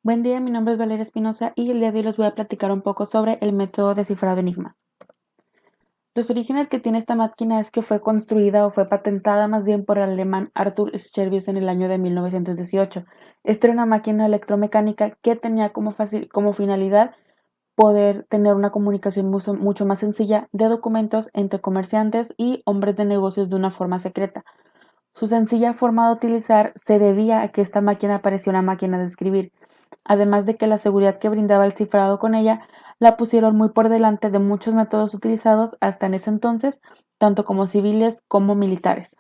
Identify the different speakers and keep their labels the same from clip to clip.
Speaker 1: Buen día, mi nombre es Valeria Espinosa y el día de hoy les voy a platicar un poco sobre el método de cifrado Enigma. Los orígenes que tiene esta máquina es que fue construida o fue patentada más bien por el alemán Arthur Scherbius en el año de 1918. Esta era una máquina electromecánica que tenía como finalidad poder tener una comunicación mucho más sencilla de documentos entre comerciantes y hombres de negocios de una forma secreta. Su sencilla forma de utilizar se debía a que esta máquina parecía una máquina de escribir, además de que la seguridad que brindaba el cifrado con ella la pusieron muy por delante de muchos métodos utilizados hasta en ese entonces, tanto como civiles como militares.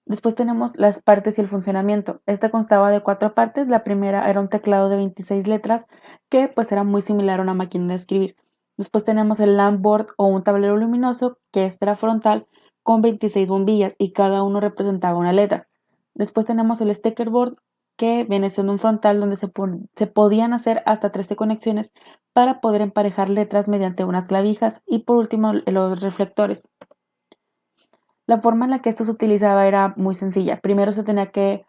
Speaker 1: Después tenemos las partes y el funcionamiento. Esta constaba de 4 partes. La primera era un teclado de 26 letras que pues era muy similar a una máquina de escribir. Después tenemos el lampboard o un tablero luminoso que este era frontal con 26 bombillas y cada uno representaba una letra. Después tenemos el steckerboard que viene siendo un frontal donde se podían hacer hasta 13 conexiones para poder emparejar letras mediante unas clavijas y por último los reflectores. La forma en la que esto se utilizaba era muy sencilla. Primero se tenía que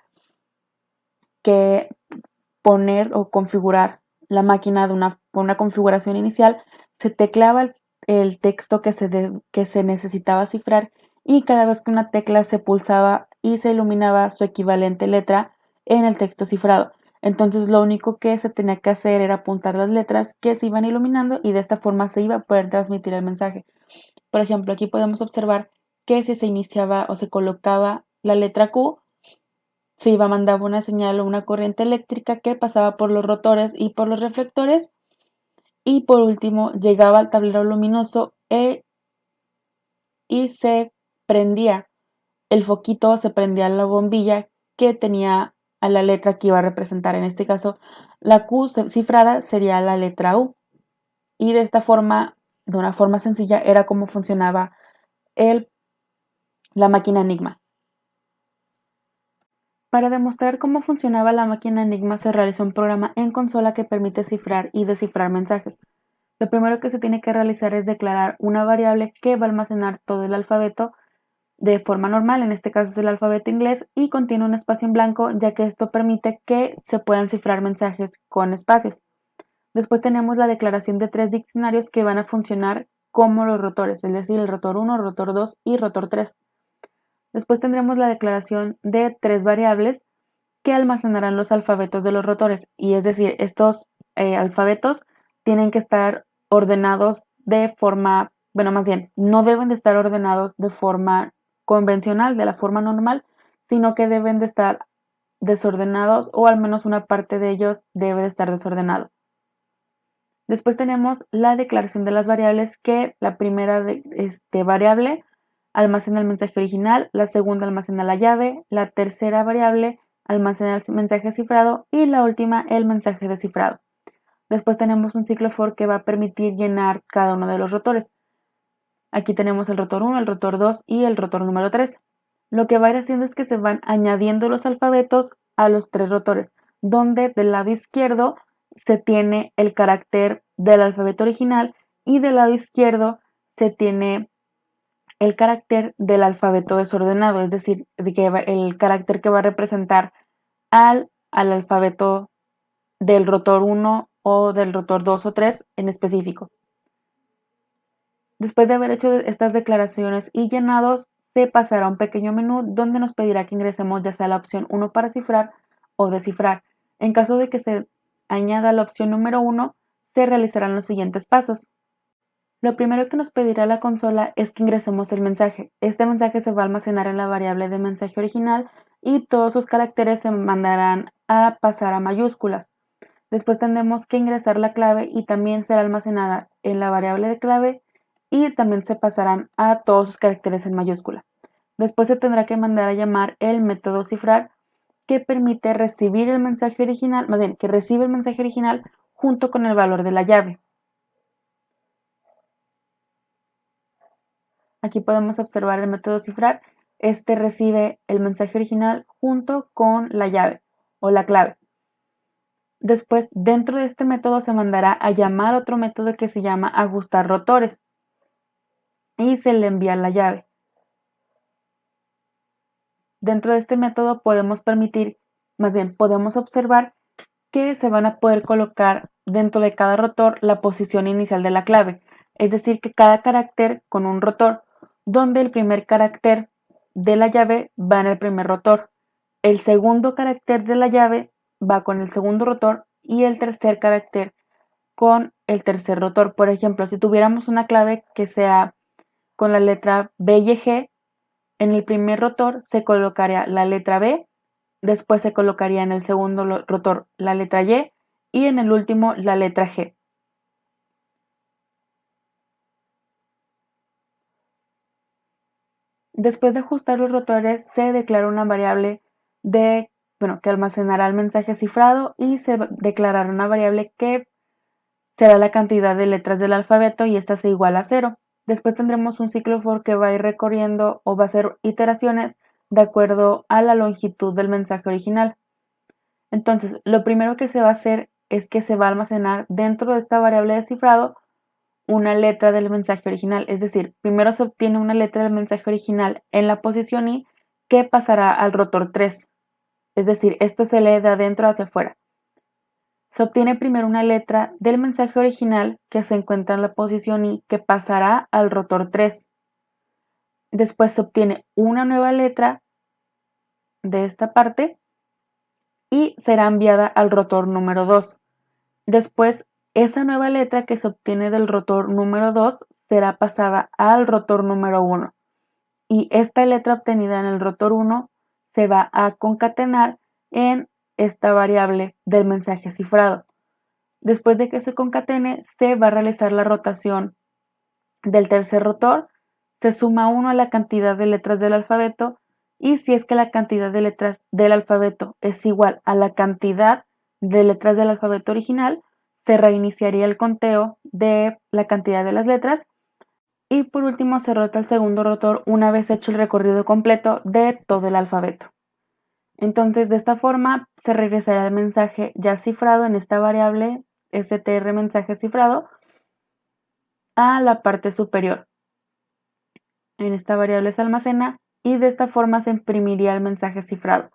Speaker 1: poner o configurar la máquina con una configuración inicial, se teclaba el texto que se necesitaba cifrar y cada vez que una tecla se pulsaba y se iluminaba su equivalente letra en el texto cifrado. Entonces lo único que se tenía que hacer era apuntar las letras que se iban iluminando y de esta forma se iba a poder transmitir el mensaje. Por ejemplo, aquí podemos observar que si se iniciaba o se colocaba la letra Q, se iba a mandar una señal o una corriente eléctrica que pasaba por los rotores y por los reflectores y por último llegaba al tablero luminoso y se prendía el foquito, se prendía la bombilla que tenía a la letra que iba a representar. En este caso, la Q cifrada sería la letra U y de esta forma, de una forma sencilla, era como funcionaba el, la máquina Enigma. Para demostrar cómo funcionaba la máquina Enigma se realizó un programa en consola que permite cifrar y descifrar mensajes. Lo primero que se tiene que realizar es declarar una variable que va a almacenar todo el alfabeto de forma normal, en este caso es el alfabeto inglés, y contiene un espacio en blanco, ya que esto permite que se puedan cifrar mensajes con espacios. Después tenemos la declaración de 3 diccionarios que van a funcionar como los rotores, es decir, el rotor 1, rotor 2 y rotor 3. Después tendremos la declaración de 3 variables que almacenarán los alfabetos de los rotores, y es decir, estos alfabetos tienen que estar ordenados de forma, bueno, más bien, no deben de estar ordenados de forma convencional, de la forma normal, sino que deben de estar desordenados o al menos una parte de ellos debe de estar desordenado. Después tenemos la declaración de las variables que la primera variable almacena el mensaje original, la segunda almacena la llave, la tercera variable almacena el mensaje cifrado y la última el mensaje descifrado. Después tenemos un ciclo for que va a permitir llenar cada uno de los rotores. Aquí tenemos el rotor 1, el rotor 2 y el rotor número 3. Lo que va a ir haciendo es que se van añadiendo los alfabetos a los 3 rotores, donde del lado izquierdo se tiene el carácter del alfabeto original y del lado izquierdo se tiene el carácter del alfabeto desordenado, es decir, el carácter que va a representar al alfabeto del rotor 1 o del rotor 2 o 3 en específico. Después de haber hecho estas declaraciones y llenados, se pasará a un pequeño menú donde nos pedirá que ingresemos ya sea la opción 1 para cifrar o descifrar. En caso de que se añada la opción número 1, se realizarán los siguientes pasos. Lo primero que nos pedirá la consola es que ingresemos el mensaje. Este mensaje se va a almacenar en la variable de mensaje original y todos sus caracteres se mandarán a pasar a mayúsculas. Después tendremos que ingresar la clave y también será almacenada en la variable de clave y también se pasarán a todos sus caracteres en mayúscula. Después se tendrá que mandar a llamar el método cifrar que permite recibir el mensaje original, más bien que recibe el mensaje original junto con el valor de la llave. Aquí podemos observar el método cifrar. Este recibe el mensaje original junto con la llave o la clave. Después, dentro de este método se mandará a llamar otro método que se llama ajustar rotores y se le envía la llave. Dentro de este método podemos permitir, más bien podemos observar que se van a poder colocar dentro de cada rotor la posición inicial de la clave, es decir, que cada carácter con un rotor, donde el primer carácter de la llave va en el primer rotor, el segundo carácter de la llave va con el segundo rotor y el tercer carácter con el tercer rotor. Por ejemplo, si tuviéramos una clave que sea con la letra B y G, en el primer rotor se colocaría la letra B, después se colocaría en el segundo rotor la letra y en el último la letra G. Después de ajustar los rotores, se declara una variable que almacenará el mensaje cifrado y se declarará una variable que será la cantidad de letras del alfabeto y esta se iguala a 0. Después tendremos un ciclo for que va a ir recorriendo o va a hacer iteraciones de acuerdo a la longitud del mensaje original. Entonces, lo primero que se va a hacer es que se va a almacenar dentro de esta variable de cifrado una letra del mensaje original. Es decir, primero se obtiene una letra del mensaje original en la posición I que pasará al rotor 3. Es decir, esto se lee de adentro hacia afuera. Se obtiene primero una letra del mensaje original que se encuentra en la posición I que pasará al rotor 3. Después se obtiene una nueva letra de esta parte y será enviada al rotor número 2. Después, esa nueva letra que se obtiene del rotor número 2 será pasada al rotor número 1. Y esta letra obtenida en el rotor 1 se va a concatenar en esta variable del mensaje cifrado. Después de que se concatene, se va a realizar la rotación del tercer rotor, se suma 1 a la cantidad de letras del alfabeto y si es que la cantidad de letras del alfabeto es igual a la cantidad de letras del alfabeto original, se reiniciaría el conteo de la cantidad de las letras y por último se rota el segundo rotor una vez hecho el recorrido completo de todo el alfabeto. Entonces, de esta forma se regresará el mensaje ya cifrado en esta variable str mensaje cifrado a la parte superior. En esta variable se almacena y de esta forma se imprimiría el mensaje cifrado.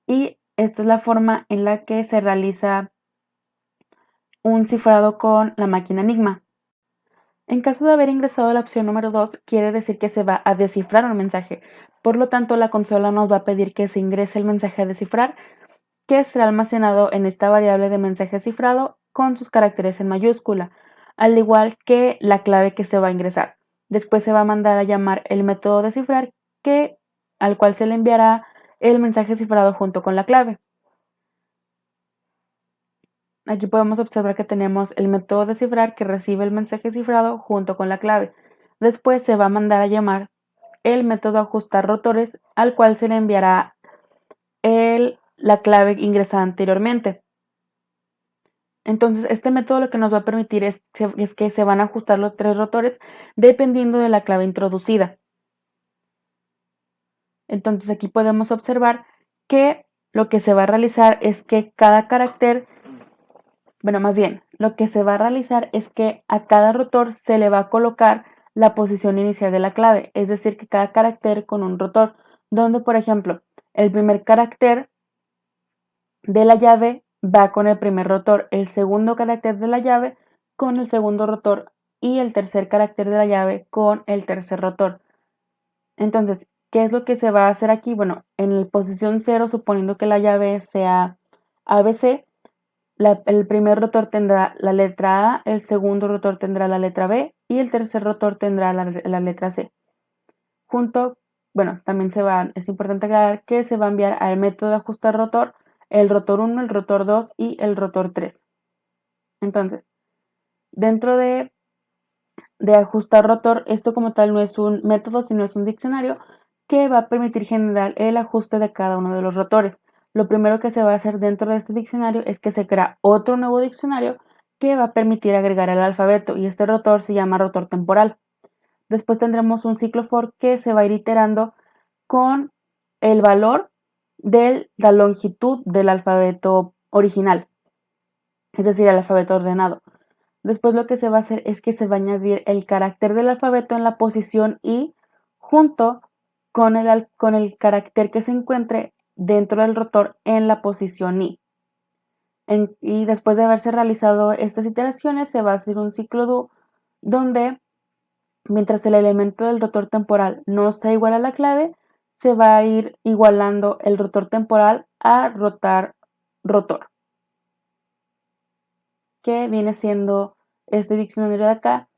Speaker 1: Y esta es la forma en la que se realiza un cifrado con la máquina Enigma. En caso de haber ingresado la opción número 2, quiere decir que se va a descifrar un mensaje. Por lo tanto, la consola nos va a pedir que se ingrese el mensaje a descifrar, que será almacenado en esta variable de mensaje cifrado con sus caracteres en mayúscula, al igual que la clave que se va a ingresar. Después se va a mandar a llamar el método de cifrar, al cual se le enviará el mensaje cifrado junto con la clave. Aquí podemos observar que tenemos el método de cifrar que recibe el mensaje cifrado junto con la clave. Después se va a mandar a llamar el método ajustar rotores, al cual se le enviará la clave ingresada anteriormente. Entonces, este método lo que nos va a permitir es que se van a ajustar los 3 rotores dependiendo de la clave introducida. Entonces, aquí podemos observar que lo que se va a realizar es que cada carácter, lo que se va a realizar es que a cada rotor se le va a colocar la posición inicial de la clave, es decir, que cada carácter con un rotor, donde, por ejemplo, el primer carácter de la llave va con el primer rotor, el segundo carácter de la llave con el segundo rotor y el tercer carácter de la llave con el tercer rotor. Entonces, ¿qué es lo que se va a hacer aquí? Bueno, en la posición 0, suponiendo que la llave sea ABC, el primer rotor tendrá la letra A, el segundo rotor tendrá la letra B y el tercer rotor tendrá la letra C. También es importante aclarar que se va a enviar al método de ajustar rotor el rotor 1, el rotor 2 y el rotor 3. Entonces, dentro de ajustar rotor, esto como tal no es un método, sino es un diccionario que va a permitir generar el ajuste de cada uno de los rotores. Lo primero que se va a hacer dentro de este diccionario es que se crea otro nuevo diccionario que va a permitir agregar el alfabeto y este rotor se llama rotor temporal. Después tendremos un ciclo for que se va a ir iterando con el valor de la longitud del alfabeto original, es decir, el alfabeto ordenado. Después lo que se va a hacer es que se va a añadir el carácter del alfabeto en la posición I junto con el carácter que se encuentre dentro del rotor en la posición I. Y después de haberse realizado estas iteraciones, se va a hacer un ciclo do donde, mientras el elemento del rotor temporal no sea igual a la clave, se va a ir igualando el rotor temporal a rotar rotor, que viene siendo este diccionario de acá,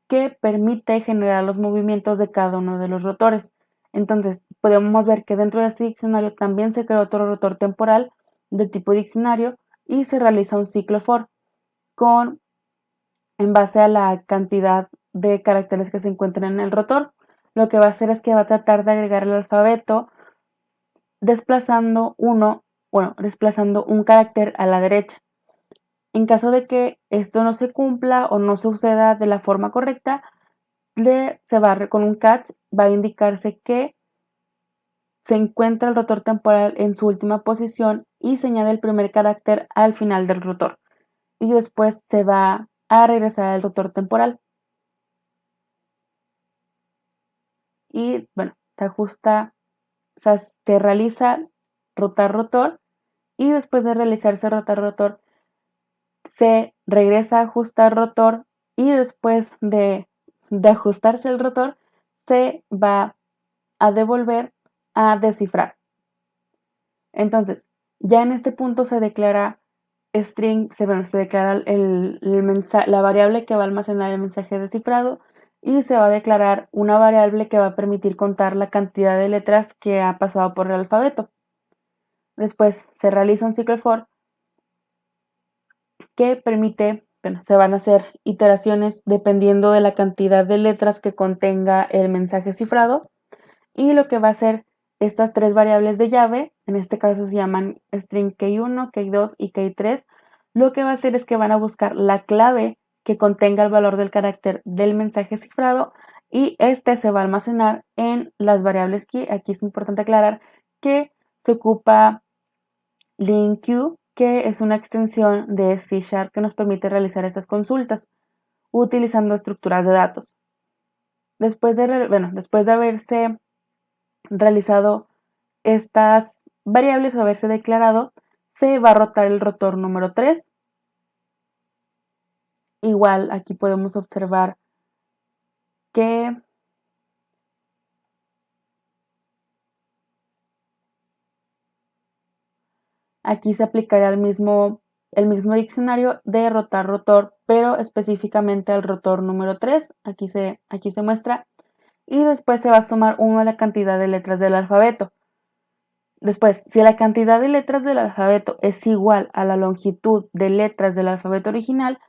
Speaker 1: que permite generar los movimientos de cada uno de los rotores. Entonces, podemos ver que dentro de este diccionario también se creó otro rotor temporal de tipo diccionario y se realiza un ciclo for en base a la cantidad de caracteres que se encuentran en el rotor. Lo que va a hacer es que va a tratar de agregar el alfabeto desplazando un carácter a la derecha. En caso de que esto no se cumpla o no suceda de la forma correcta, con un catch va a indicarse que se encuentra el rotor temporal en su última posición y se añade el primer carácter al final del rotor. Y después se va a regresar al rotor temporal. Y bueno, se ajusta, o sea, se realiza rotar-rotor y después de realizarse rotar-rotor se regresa a ajustar rotor y después de ajustarse el rotor se va a devolver a descifrar. Entonces, ya en este punto se declara string, se declara la variable que va a almacenar el mensaje descifrado y se va a declarar una variable que va a permitir contar la cantidad de letras que ha pasado por el alfabeto. Después se realiza un ciclo for que permite, se van a hacer iteraciones dependiendo de la cantidad de letras que contenga el mensaje cifrado y lo que va a hacer estas tres variables de llave, en este caso se llaman string key1, key2 y key3, lo que va a hacer es que van a buscar la clave que contenga el valor del carácter del mensaje cifrado y este se va a almacenar en las variables key. Aquí es importante aclarar que se ocupa LINQ, que es una extensión de C# que nos permite realizar estas consultas utilizando estructuras de datos. Después de haberse realizado estas variables o haberse declarado, se va a rotar el rotor número 3. Igual aquí podemos observar que aquí se aplicará el mismo diccionario de rotar-rotor, pero específicamente al rotor número 3. Aquí se muestra. Y después se va a sumar 1 a la cantidad de letras del alfabeto. Después, si la cantidad de letras del alfabeto es igual a la longitud de letras del alfabeto original,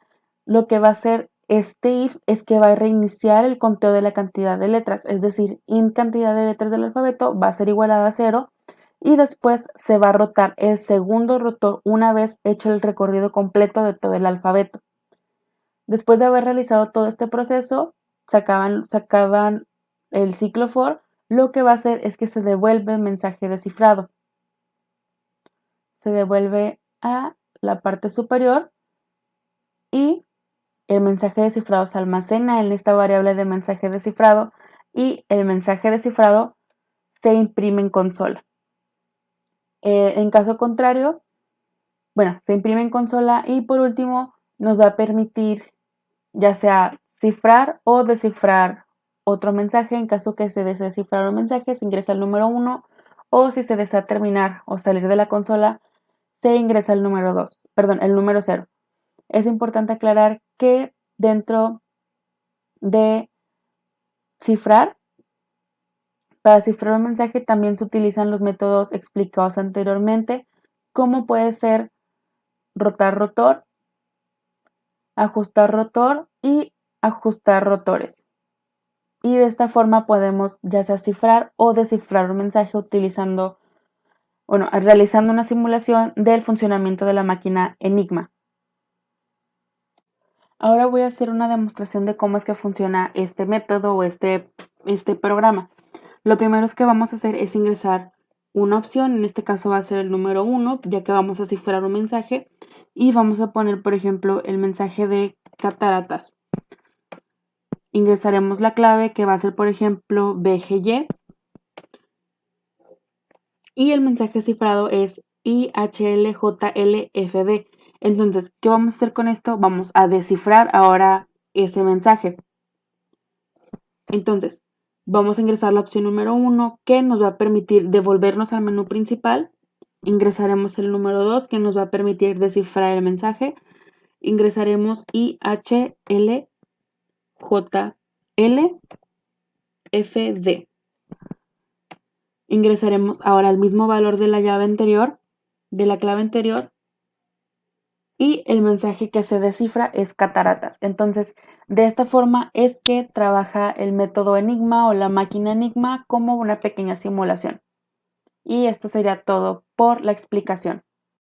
Speaker 1: lo que va a hacer este if es que va a reiniciar el conteo de la cantidad de letras, es decir, int cantidad de letras del alfabeto va a ser igualada a 0 y después se va a rotar el segundo rotor una vez hecho el recorrido completo de todo el alfabeto. Después de haber realizado todo este proceso, sacaban el ciclo for, lo que va a hacer es que se devuelve el mensaje descifrado. Se devuelve a la parte superior y el mensaje descifrado se almacena en esta variable de mensaje descifrado y el mensaje descifrado se imprime en consola. En caso contrario, se imprime en consola y por último nos va a permitir ya sea cifrar o descifrar otro mensaje. En caso que se desee cifrar un mensaje, se ingresa el número 1 o si se desea terminar o salir de la consola, se ingresa el número 0. Es importante aclarar que dentro de cifrar, para cifrar un mensaje también se utilizan los métodos explicados anteriormente, como puede ser rotar-rotor, ajustar rotor y ajustar rotores. Y de esta forma podemos ya sea cifrar o descifrar un mensaje realizando una simulación del funcionamiento de la máquina Enigma. Ahora voy a hacer una demostración de cómo es que funciona este método o este programa. Lo primero que vamos a hacer es ingresar una opción, en este caso va a ser el número 1, ya que vamos a cifrar un mensaje y vamos a poner, por ejemplo, el mensaje de cataratas. Ingresaremos la clave que va a ser, por ejemplo, BGY y el mensaje cifrado es IHLJLFB. Entonces, ¿qué vamos a hacer con esto? Vamos a descifrar ahora ese mensaje. Entonces, vamos a ingresar la opción número 1 que nos va a permitir devolvernos al menú principal. Ingresaremos el número 2 que nos va a permitir descifrar el mensaje. Ingresaremos IHLJLFD. Ingresaremos ahora el mismo valor de la llave anterior, de la clave anterior, y el mensaje que se descifra es cataratas. Entonces, de esta forma es que trabaja el método Enigma o la máquina Enigma como una pequeña simulación. Y esto sería todo por la explicación.